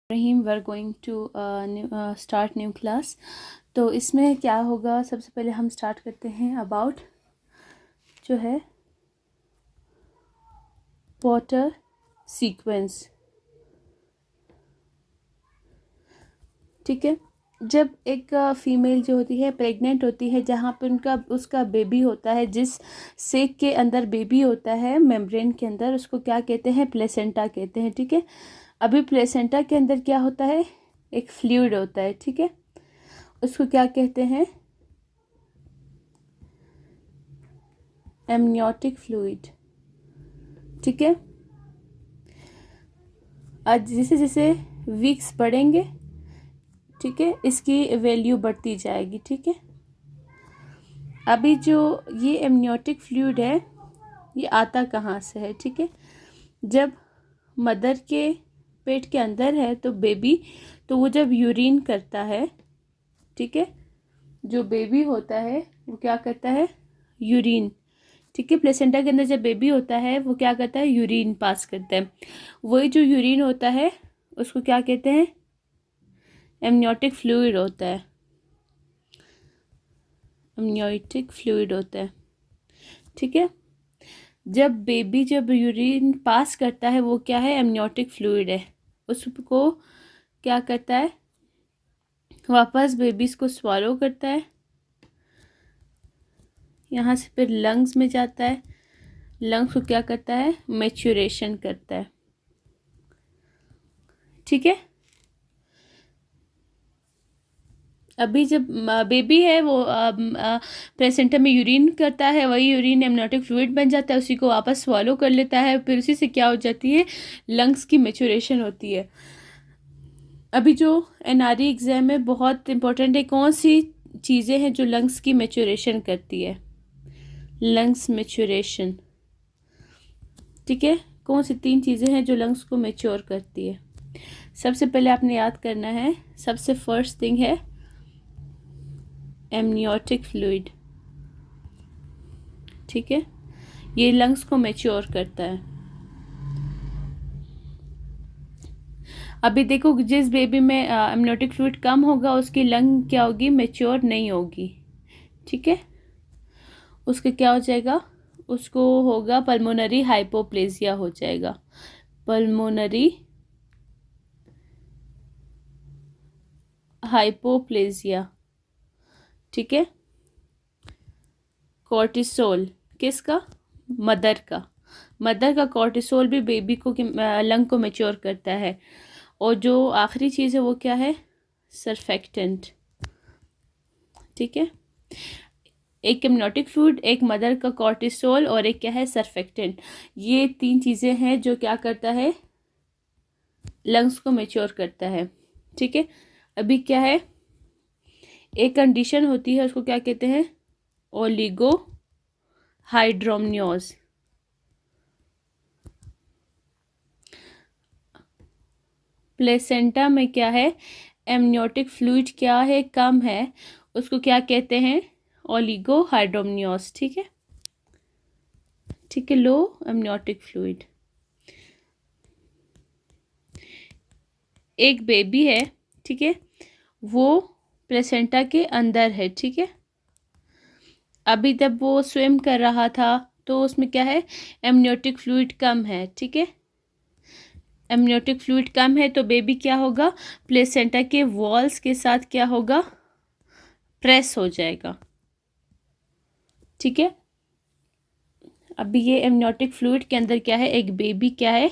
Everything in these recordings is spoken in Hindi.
Rahim were going to start new class. तो इसमें क्या होगा, सबसे पहले हम स्टार्ट करते हैं अबाउट जो है वाटर सीक्वेंस। ठीक है, जब एक फीमेल जो होती है प्रेग्नेंट होती है, जहाँ पे उसका बेबी होता है, जिस सेक के अंदर बेबी होता है मेम्ब्रेन के अंदर, उसको क्या कहते हैं? प्लेसेंटा कहते हैं। ठीक है, अभी प्लेसेंटा के अंदर क्या होता है? एक फ्लूइड होता है। ठीक है, उसको क्या कहते हैं? Amniotic fluid. ठीक है, आज जैसे जैसे वीक्स बढ़ेंगे, ठीक है, इसकी वैल्यू बढ़ती जाएगी। ठीक है, अभी जो ये एमनियोटिक फ्लूइड है, ये आता कहाँ से है? ठीक है, जब मदर के पेट के अंदर है तो बेबी, तो वो जब यूरिन करता है, ठीक है, जो बेबी होता है वो क्या करता है? यूरिन। ठीक है, प्लेसेंटा के अंदर जब बेबी होता है वो क्या करता है? यूरिन पास करता है। वही जो यूरिन होता है उसको क्या कहते हैं? एमनियोटिक फ्लूइड होता है। एमनियोटिक फ्लूइड होता है। ठीक है, जब यूरिन पास करता है वो क्या है? एमनियोटिक फ्लूइड है। उसको क्या करता है? वापस बेबीज को स्वालो करता है, यहाँ से फिर लंग्स में जाता है, लंग्स को क्या करता है? मैच्योरेशन करता है। ठीक है, अभी जब बेबी है वो प्लेसेंटा में यूरिन करता है, वही यूरिन एमनियोटिक फ्लूइड बन जाता है, उसी को वापस स्वॉलो कर लेता है, फिर उसी से क्या हो जाती है? लंग्स की मैच्योरेशन होती है। अभी जो एनआरई एग्जाम में बहुत इंपॉर्टेंट है, कौन सी चीज़ें हैं जो लंग्स की मैच्योरेशन करती है? Lungs maturation. ठीक है, कौन सी 3 चीज़ें हैं जो लंग्स को मैच्योर करती है? सबसे पहले आपने याद करना है, सबसे फर्स्ट थिंग है एमनियोटिक फ्लूइड। ठीक है, ये लंग्स को मैच्योर करता है। अभी देखो, जिस बेबी में एमनियोटिक फ्लूइड कम होगा उसकी लंग क्या होगी? मैच्योर नहीं होगी। ठीक है, उसके क्या हो जाएगा? उसको होगा पल्मोनरी हाइपोप्लेजिया हो जाएगा। Pulmonary hypoplasia. ठीक है, कॉर्टिसोल किसका? मदर का। मदर का कॉर्टिसोल भी बेबी को लंग को मैच्योर करता है। और जो आखिरी चीज़ है वो क्या है? सरफेक्टेंट। ठीक है, एक एमनियोटिक फ्लूइड, एक मदर का कॉर्टिसोल और एक क्या है? सरफेक्टेंट। ये 3 चीज़ें हैं जो क्या करता है? लंग्स को मैच्योर करता है। ठीक है, अभी क्या है? एक कंडीशन होती है, उसको क्या कहते हैं? ओलिगो हाइड्रोमनियोज। प्लेसेंटा में क्या है? एमनियोटिक फ्लूइड क्या है? कम है, उसको क्या कहते हैं? ओलिगो हाइड्रोमनियोज। ठीक है, ठीक है, लो एमनियोटिक फ्लूइड। एक बेबी है, ठीक है, वो प्लेसेंटा के अंदर है। ठीक है, अभी जब वो स्विम कर रहा था तो उसमें क्या है? एमनियोटिक फ्लूइड कम है। ठीक है, एमनियोटिक फ्लूइड कम है तो बेबी क्या होगा? प्लेसेंटा के वॉल्स के साथ क्या होगा? प्रेस हो जाएगा। ठीक है, अभी ये एमनियोटिक फ्लूइड के अंदर क्या है? एक बेबी क्या है?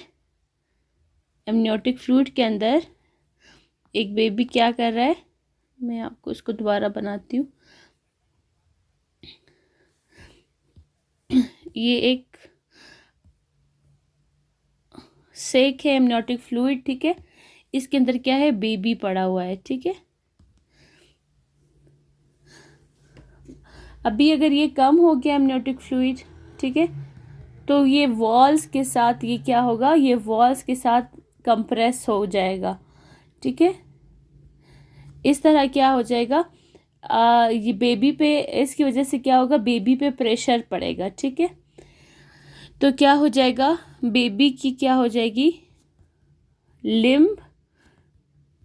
एमनियोटिक फ्लूइड के अंदर एक बेबी क्या कर रहा है? मैं आपको इसको दोबारा बनाती हूँ। ये एक सेक है एमनियोटिक फ्लूइड। ठीक है, इसके अंदर क्या है? बेबी पड़ा हुआ है। ठीक है, अभी अगर ये कम हो गया एमनियोटिक फ्लूइड, ठीक है, तो ये वॉल्स के साथ ये क्या होगा? ये वॉल्स के साथ कंप्रेस हो जाएगा। ठीक है, इस तरह क्या हो जाएगा? ये बेबी पे, इसकी वजह से क्या होगा? बेबी पे प्रेशर पड़ेगा। ठीक है, तो क्या हो जाएगा? बेबी की क्या हो जाएगी? लिम्ब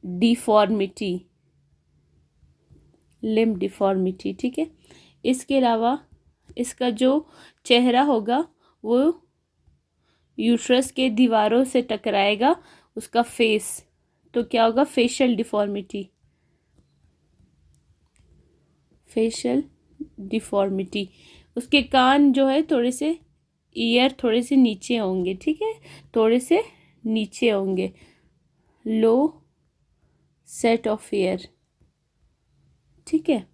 डिफॉर्मिटी, लिम्ब डिफॉर्मिटी, ठीक है। इसके अलावा इसका जो चेहरा होगा वो यूट्रस के दीवारों से टकराएगा, उसका फेस, तो क्या होगा, फेशियल डिफॉर्मिटी, फेशियल डिफॉर्मिटी। उसके कान जो है थोड़े से, ईयर थोड़े से नीचे होंगे, ठीक है, थोड़े से नीचे होंगे, लो सेट ऑफ ईयर, ठीक है।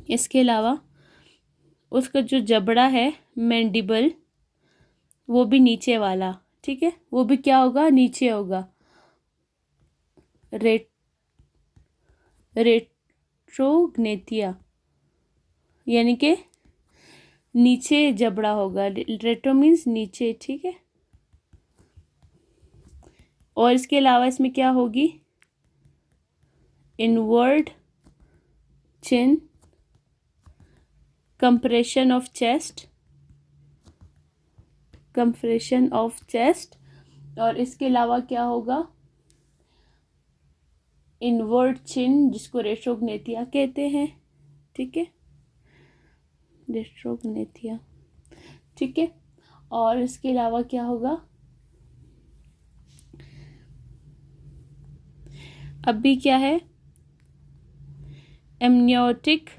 इसके अलावा उसका जो जबड़ा है मैंडिबल, वो भी नीचे वाला, ठीक है, वो भी क्या होगा, नीचे होगा, रेट्रोग्नेथिया, यानी कि नीचे जबड़ा होगा, रेट्रो मीन्स नीचे, ठीक है। और इसके अलावा इसमें क्या होगी, inward chin, compression of chest, compression of chest. और इसके अलावा क्या होगा, इनवर्ड चिन, जिसको रेट्रोग्नेथिया कहते हैं, ठीक है, रेट्रोग्नेथिया, ठीक है। और इसके अलावा क्या होगा, अभी क्या है, एमनियोटिक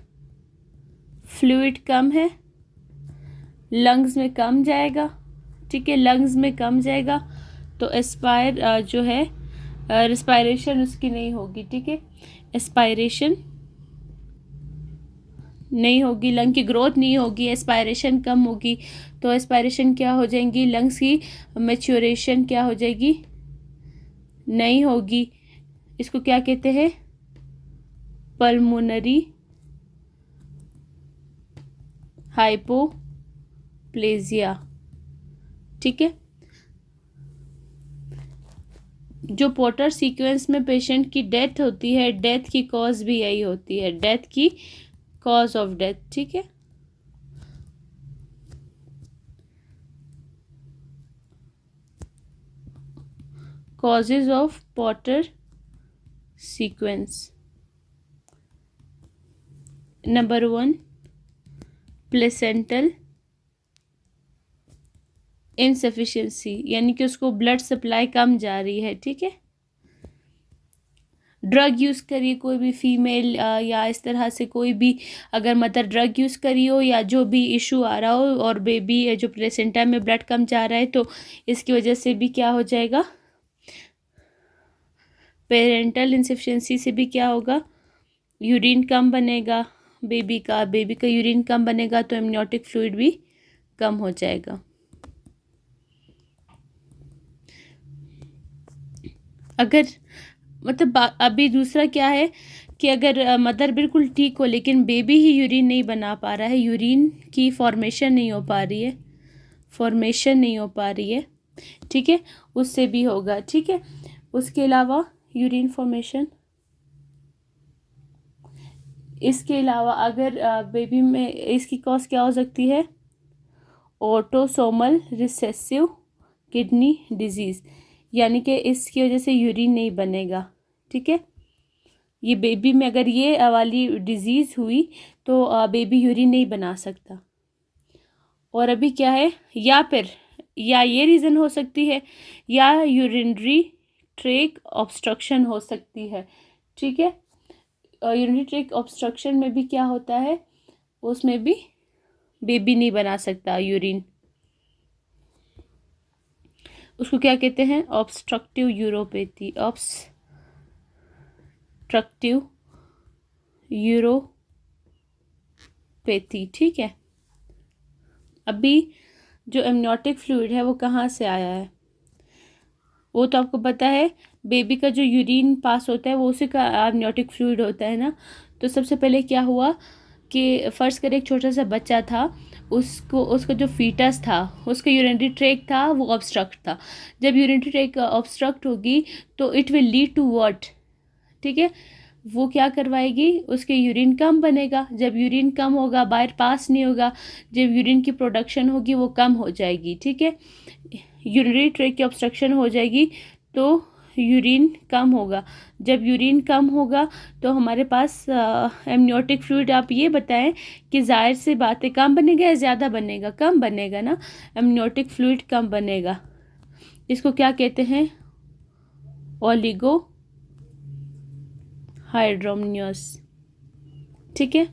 फ्लूइड कम है, लंग्स में कम जाएगा, ठीक है, लंग्स में कम जाएगा, तो एस्पायर जो है रेस्पायरेशन उसकी नहीं होगी, ठीक है, एस्पायरेशन नहीं होगी, लंग की ग्रोथ नहीं होगी, एस्पायरेशन कम होगी, तो एस्पायरेशन क्या हो जाएंगी, लंग्स की मैच्योरेशन क्या हो जाएगी, नहीं होगी। इसको क्या कहते हैं, पल्मोनरी हाइपोप्लेजिया, ठीक है। जो पोर्टर सीक्वेंस में पेशेंट की डेथ होती है, डेथ की कॉज भी यही होती है, डेथ की कॉज ऑफ डेथ, ठीक है। Causes of porter sequence, number 1 placental insufficiency, यानी कि उसको ब्लड सप्लाई कम जा रही है, ठीक है। ड्रग यूज़ करिए, कोई भी फीमेल या इस तरह से कोई भी, अगर मदर ड्रग यूज़ करी हो या जो भी इशू आ रहा हो, और बेबी जो प्लेसेंटा में ब्लड कम जा रहा है, तो इसकी वजह से भी क्या हो जाएगा, पेरेंटल इनसफिशिएंसी से भी क्या होगा, यूरिन कम बनेगा, बेबी का यूरिन कम बनेगा, तो एमनियोटिक फ्लूइड भी कम हो जाएगा। अगर मतलब अभी दूसरा क्या है कि अगर मदर बिल्कुल ठीक हो लेकिन बेबी ही यूरिन नहीं बना पा रहा है, यूरिन की फॉर्मेशन नहीं हो पा रही है, फॉर्मेशन नहीं हो पा रही है, ठीक है, उससे भी होगा, ठीक है। उसके अलावा यूरिन फॉर्मेशन, इसके अलावा अगर बेबी में इसकी कॉज क्या हो सकती है, ऑटोसोमल रिसेसिव किडनी डिजीज़, यानी कि इसकी वजह से यूरिन नहीं बनेगा, ठीक है। ये बेबी में अगर ये वाली डिजीज़ हुई तो बेबी यूरिन नहीं बना सकता। और अभी क्या है, या फिर या ये रीज़न हो सकती है, या यूरिनरी ट्रैक ऑब्स्ट्रक्शन हो सकती है, ठीक है। यूरिनरी ट्रैक ऑब्स्ट्रक्शन में भी क्या होता है, उसमें भी बेबी नहीं बना सकता यूरिन, उसको क्या कहते हैं, ऑब्स्ट्रक्टिव यूरोपैथी, ऑब्स्ट्रक्टिव यूरोपैथी, ठीक है। अभी जो एमनियोटिक फ्लूइड है वो कहाँ से आया है, वो तो आपको पता है, बेबी का जो यूरिन पास होता है वो उसी का एमनियोटिक फ्लूइड होता है ना। तो सबसे पहले क्या हुआ कि फ़र्ज़ करें एक छोटा सा बच्चा था, उसका जो फीटस था, उसका यूरिनरी ट्रैक था वो ऑब्स्ट्रक्ट था। जब यूरिनरी ट्रैक ऑब्स्ट्रक्ट होगी तो it will lead to what, ठीक है, वो क्या करवाएगी, उसके यूरिन कम बनेगा, जब यूरिन कम होगा बाहर पास नहीं होगा, जब यूरिन की प्रोडक्शन होगी वो कम हो जाएगी, ठीक है। यूरिनरी ट्रैक की ऑब्स्ट्रक्शन हो जाएगी तो यूरिन कम होगा। जब यूरिन कम होगा तो हमारे पास एमनियोटिक फ्लूइड, आप ये बताएं कि जाहिर सी बात है कम बनेगा या ज़्यादा बनेगा? कम बनेगा ना, एमनियोटिक फ्लूइड कम बनेगा। इसको क्या कहते हैं? ओलिगो हाइड्रोमनियस। ठीक है,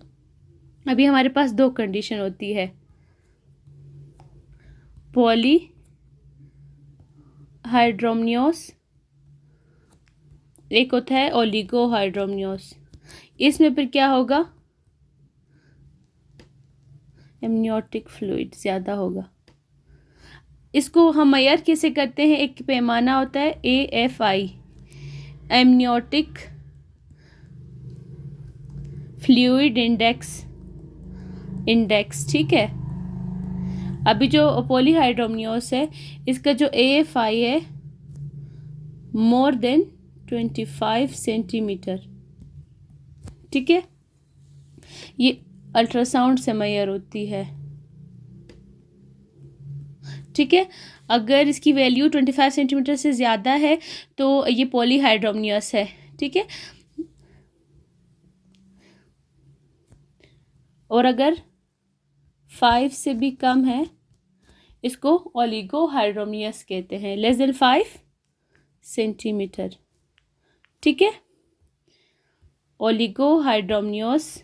अभी हमारे पास दो कंडीशन होती है, पॉली हाइड्रोमनियस, एक होता है ओलिगो हाइड्रोमनियस। इसमें फिर क्या होगा? एमनियोटिक फ्लूइड ज़्यादा होगा। इसको हम मेजर कैसे करते हैं? एक पैमाना होता है AFI, एमनियोटिक फ्लूइड इंडेक्स। ठीक है, अभी जो पॉलीहाइड्रोमनियस है इसका जो AFI है मोर देन 25 सेंटीमीटर। ठीक है, ये अल्ट्रासाउंड से मेजर होती है। ठीक है, अगर इसकी वैल्यू 25 सेंटीमीटर से ज़्यादा है तो ये पॉलीहाइड्रोमनियस है। ठीक है, और अगर 5 से भी कम है इसको ओलिगो हाइड्रोमनियस कहते हैं, लेस देन 5 सेंटीमीटर। ठीक है, ओलिगो हाइड्रोमनियस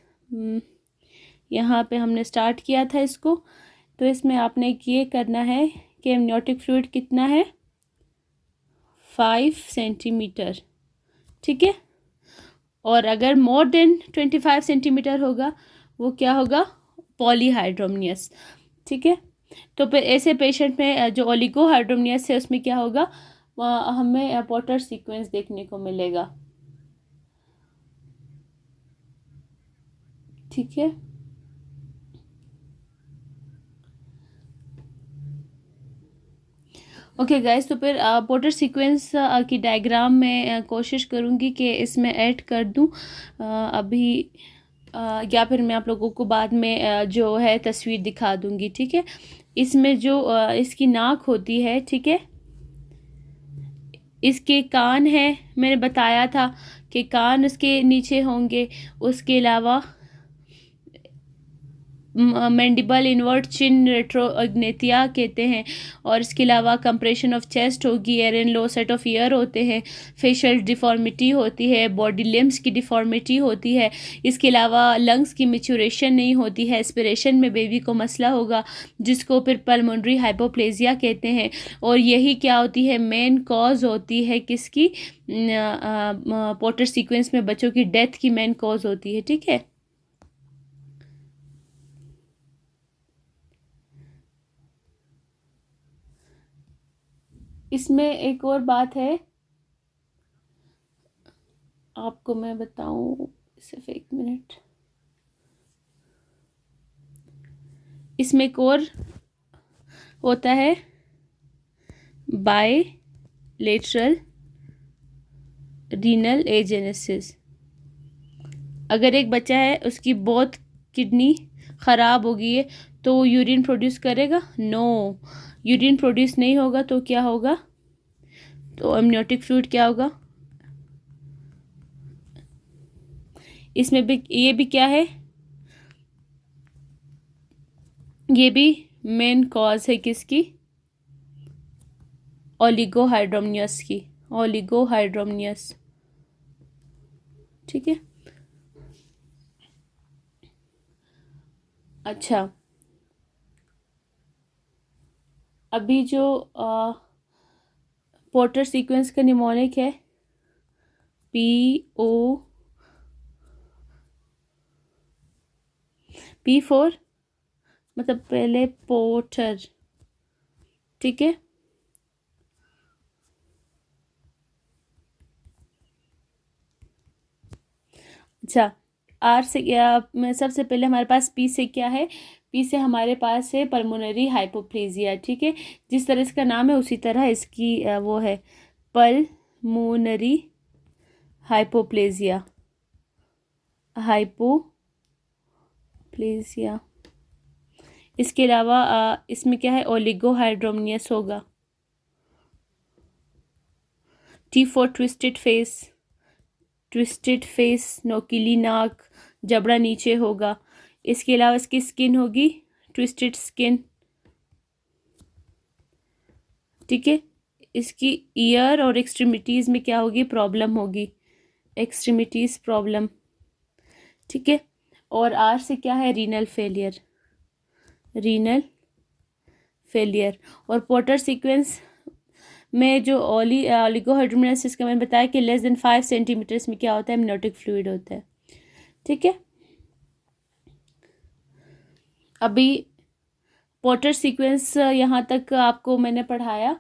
यहाँ पे हमने स्टार्ट किया था इसको। तो इसमें आपने ये करना है कि एमनियोटिक फ्लूइड कितना है? 5 सेंटीमीटर। ठीक है, और अगर मोर देन 25 सेंटीमीटर होगा वो क्या होगा? पॉलीहाइड्रोमनियस। ठीक है, तो फिर ऐसे पेशेंट में जो ओलिगो हाइड्रोमनियस है उसमें क्या होगा? हमें पोर्टर सीक्वेंस देखने को मिलेगा। ठीक है, ओके गाइस, तो फिर पोर्टर सीक्वेंस की डायग्राम में कोशिश करूँगी कि इसमें ऐड कर दूँ अभी, या फिर मैं आप लोगों को बाद में जो है तस्वीर दिखा दूँगी। ठीक है, इसमें जो इसकी नाक होती है, ठीक है, इसके कान है, मैंने बताया था कि कान उसके नीचे होंगे। उसके अलावा मैंडिबल, इन्वर्ट चिन, रेट्रोग्नेथिया कहते हैं। और इसके अलावा कंप्रेशन ऑफ चेस्ट होगी, air and low set of year होते हैं, फेशियल डिफॉर्मिटी होती है, बॉडी लिम्स की डिफॉर्मिटी होती है। इसके अलावा लंग्स की मैच्योरेशन नहीं होती है, एस्पिरेशन में बेबी को मसला होगा जिसको फिर पल्मोनरी हाइपोप्लेजिया कहते हैं। और यही क्या होती है? मेन कॉज होती है किसकी? पोर्टर सीक्वेंस में बच्चों की डेथ की मेन कॉज होती है। ठीक है, इसमें एक और बात है आपको मैं बताऊं, सिर्फ एक मिनट। इसमें एक और होता है बायलेटरल रीनल एजेनेसिस। अगर एक बच्चा है उसकी बहुत किडनी ख़राब हो गई है तो यूरिन प्रोड्यूस करेगा? नो, यूरिन प्रोड्यूस नहीं होगा तो क्या होगा? तो एमनियोटिक फ्लूइड क्या होगा? इसमें भी ये भी क्या है? ये भी मेन कॉज है किसकी? ओलिगोहाइड्रोमनियस की, ओलिगोहाइड्रोमनियस। ठीक है, अच्छा, अभी जो पोर्टर सीक्वेंस का निमोनिक है P4, मतलब पहले पोर्टर। ठीक है, अच्छा, आर से सबसे पहले हमारे पास पी से क्या है? पी से हमारे पास है पल्मोनरी हाइपोप्लेजिया। ठीक है, जिस तरह इसका नाम है उसी तरह इसकी वो है, पल्मोनरी हाइपोप्लेजिया, हाइपोप्लेजिया। इसके अलावा इसमें क्या है? ओलिगोहाइड्रोमनियस होगा। T for twisted face, नोकीली नाक, जबड़ा नीचे होगा। इसके अलावा इसकी स्किन होगी ट्विस्टेड स्किन, ठीक है। इसकी ईयर और एक्सट्रीमिटीज़ में क्या होगी, प्रॉब्लम होगी, एक्सट्रीमिटीज़ प्रॉब्लम, ठीक है। और आर से क्या है, रीनल फेलियर। और पोर्टर सीक्वेंस में जो ओलिगोहाइड्रोमयोसिस का मैंने बताया कि लेस देन 5 सेंटीमीटर्स में क्या होता है, एमनियोटिक फ्लूइड होता है, ठीक है। अभी पोर्टर सीक्वेंस यहाँ तक आपको मैंने पढ़ाया।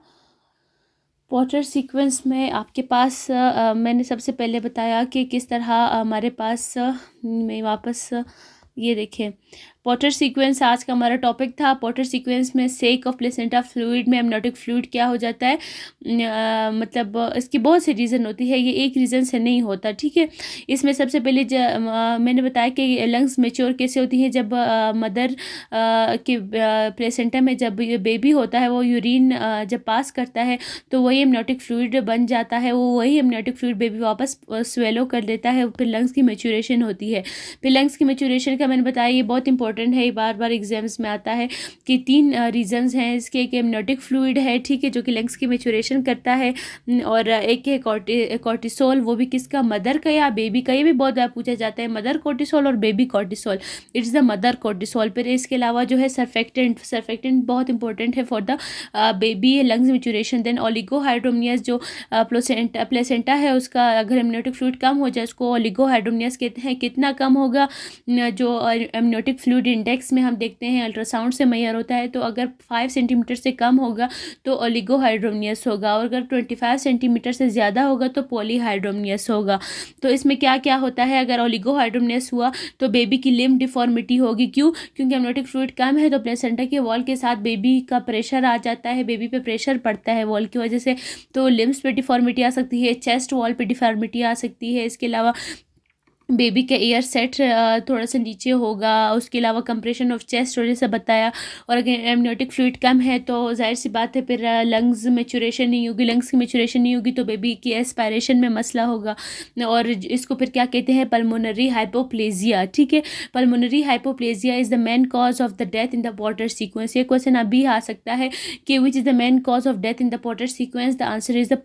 पोर्टर सीक्वेंस में आपके पास मैंने सबसे पहले बताया कि किस तरह हमारे पास मैं वापस ये देखें, पोर्टर सीक्वेंस आज का हमारा टॉपिक था। पोर्टर सीक्वेंस में सेक ऑफ प्लेसेंटा फ्लूइड में एमनियोटिक फ्लूइड क्या हो जाता है, मतलब इसकी बहुत सी रीज़न होती है, ये एक रीज़न से नहीं होता, ठीक है। इसमें सबसे पहले मैंने बताया कि लंग्स मेच्योर कैसे होती हैं, जब मदर के प्लेसेंटा में जब बेबी होता है वो यूरिन जब पास करता है तो वही एमनियोटिक फ्लूइड बन जाता है, वो वही एमनियोटिक फ्लूइड बेबी वापस स्वेलो कर देता है, फिर लंग्स की मेच्योरेशन होती है। फिर लंग्स की मेच्योरेशन का मैंने बताया ये बहुत इंपॉर्टेंट है, बार बार एग्जाम्स में आता है कि 3 रीजंस हैं इसके, एक एमनियोटिक फ्लूइड है, ठीक है, जो कि लंग्स की मेच्योरेशन करता है, और एक है कॉर्टिसोल, वो भी किसका, मदर का या बेबी का, ये भी बहुत बार पूछा जाता है, मदर कॉर्टिसोल और baby cortisol, it's the mother cortisol. फिर इसके अलावा जो है सर्फेक्टेंट बहुत इंपॉर्टेंट है for the baby lungs maturation. Then oligohydramnios जो प्लेसेंटा है उसका अगर एमनियोटिक फ्लूइड कम हो जाए उसको ओलिगोहाइड्रोमनियस कहते हैं। कितना कम होगा, जो एमनियोटिक फ्लूइड इंडेक्स में हम देखते हैं अल्ट्रासाउंड से मेजर होता है, तो अगर 5 सेंटीमीटर से कम होगा तो ओलिगोहाइड्रोमनियस होगा, और अगर 25 सेंटीमीटर से ज़्यादा होगा तो पॉलीहाइड्रोमनियस होगा। तो इसमें क्या क्या होता है, अगर ओलिगोहाइड्रोमनियस हुआ तो बेबी की लिम्ब डिफॉर्मिटी होगी, क्यों, क्योंकि एमनियोटिक फ्लूइड कम है तो प्लेसेंटा के वॉल के साथ बेबी का प्रेशर आ जाता है, बेबी पे प्रेशर पड़ता है वॉल की वजह से, तो लिम्ब्स पे डिफॉर्मिटी आ सकती है, चेस्ट वॉल पे डिफॉर्मिटी आ सकती है। इसके अलावा बेबी का एयर सेट थोड़ा सा नीचे होगा, उसके अलावा कंप्रेशन ऑफ चेस्ट और जैसा बताया। और अगर एमनियोटिक फ्लूइड कम है तो जाहिर सी बात है फिर लंग्स मेच्योरेशन नहीं होगी, लंग्स की मेच्योरेशन नहीं होगी तो बेबी की एस्पायरेशन में मसला होगा, और इसको फिर क्या कहते हैं, पल्मोनरी हाइपोप्लेजिया, ठीक है। Pulmonary hypoplasia is the main cause of the death in the porter sequence. ये क्वेश्चन अभी आ सकता है कि which is the main cause of death in the porter sequence, the answer is the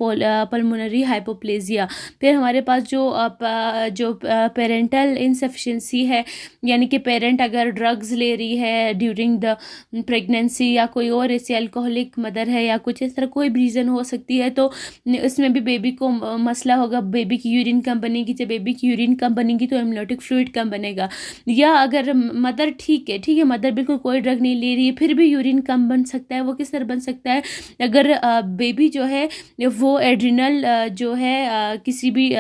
pulmonary hypoplasia. फिर हमारे पास जो पेरेंटल इनसफिशिएंसी है, यानी कि पेरेंट अगर ड्रग्स ले रही है ड्यूरिंग द प्रेगनेंसी, या कोई और ऐसी अल्कोहलिक मदर है या कुछ इस तरह कोई भी रीज़न हो सकती है, तो इसमें भी बेबी को मसला होगा, बेबी की यूरिन कम बनेगी, जब बेबी की यूरिन कम बनेगी तो एमनियोटिक फ्लूइड कम बनेगा। या अगर मदर ठीक है, मदर बिल्कुल कोई ड्रग नहीं ले रही है फिर भी यूरिन कम बन सकता है, वो किस तरह बन सकता है, अगर बेबी जो है वो एड्रिनल जो है किसी भी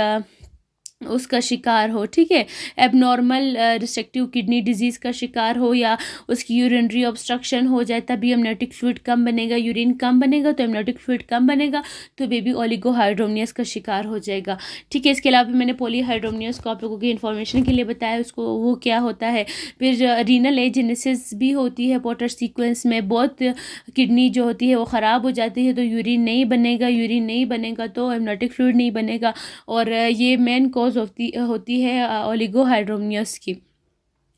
उसका शिकार हो, ठीक है, एबनॉर्मल रिस्ट्रिक्टिव किडनी डिजीज़ का शिकार हो, या उसकी यूरिनरी ऑब्स्ट्रक्शन हो जाए, तभी एमनियोटिक फ्लूइड कम बनेगा, यूरिन कम बनेगा तो एमनियोटिक फ्लूइड कम बनेगा, तो बेबी ओलिगोहाइड्रोमनियस का शिकार हो जाएगा, ठीक है। इसके अलावा मैंने पॉलीहाइड्रोमनियस को आप लोगों की इन्फॉर्मेशन के लिए बताया, उसको वो क्या होता है। फिर रीनल एजेनेसिस भी होती है पोर्टर सीक्वेंस में, बहुत किडनी जो होती है वो ख़राब हो जाती है तो यूरिन नहीं बनेगा तो एमनियोटिक फ्लूइड नहीं बनेगा, और ये मेन कॉज होती है ओलिगोहाइड्रोमनियस की,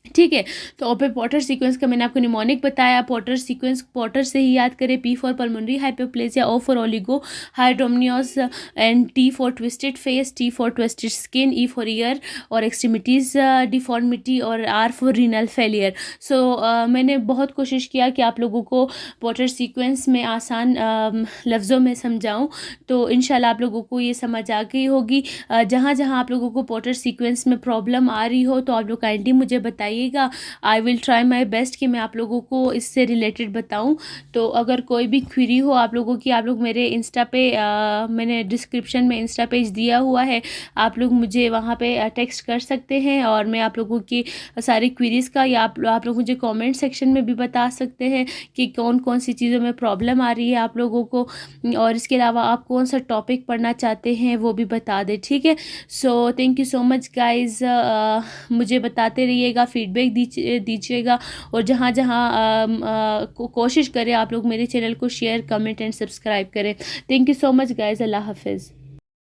ठीक है। तो ओपन पोर्टर सीक्वेंस का मैंने आपको निमोनिक बताया, पोर्टर सीक्वेंस पोर्टर से ही याद करें, P for pulmonary hypoplasia, O for oligohydramnios, and T for twisted face, T for twisted skin, E for ear और एक्सट्रीमिटीज़ डिफॉर्मिटी, और R for renal failure. So मैंने बहुत कोशिश किया कि आप लोगों को पोर्टर सीक्वेंस में आसान लफ्ज़ों में समझाऊँ, तो इंशाल्लाह आप लोगों को ये समझ आ गई होगी। जहाँ जहाँ आप लोगों को पोर्टर सीक्वेंस में प्रॉब्लम आ रही हो तो आप लोग काइंडली मुझे बताइए, I will try my best कि मैं आप लोगों को इससे रिलेटेड बताऊं। तो अगर कोई भी क्वेरी हो आप लोगों की, आप लोग मेरे इंस्टा पे मैंने डिस्क्रिप्शन में इंस्टा पेज दिया हुआ है, आप लोग मुझे वहाँ पे टेक्स्ट कर सकते हैं, और मैं आप लोगों की सारी क्वेरीज़ का, या आप लोग मुझे कमेंट सेक्शन में भी बता सकते हैं कि कौन कौन सी चीज़ों में प्रॉब्लम आ रही है आप लोगों को, और इसके अलावा आप कौन सा टॉपिक पढ़ना चाहते हैं वो भी बता दें, ठीक है। So thank you so much guys, मुझे बताते रहिएगा, फीडबैक दीजिएगा, और जहाँ जहाँ कोशिश करें आप लोग मेरे चैनल को शेयर, कमेंट एंड सब्सक्राइब करें। Thank you so much guys, अल्लाह हाफिज़।